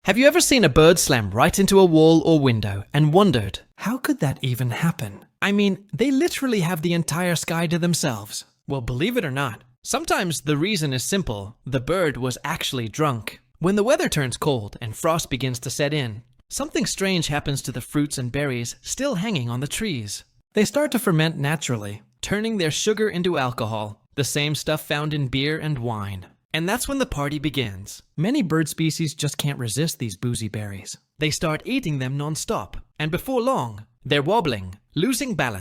Have you ever seen a bird slam right into a wall or window and wondered, how could that even happen? I mean, they literally have the entire sky to themselves. Well, believe it or not, sometimes the reason is simple. The bird was actually drunk. When the weather turns cold and frost begins to set in, something strange happens to the fruits and berries still hanging on the trees. They start to ferment naturally, turning their sugar into alcohol, the same stuff found in beer and wine. And that's when the party begins. Many bird species just can't resist these boozy berries. They start eating them non-stop, and before long, they're wobbling, losing balance.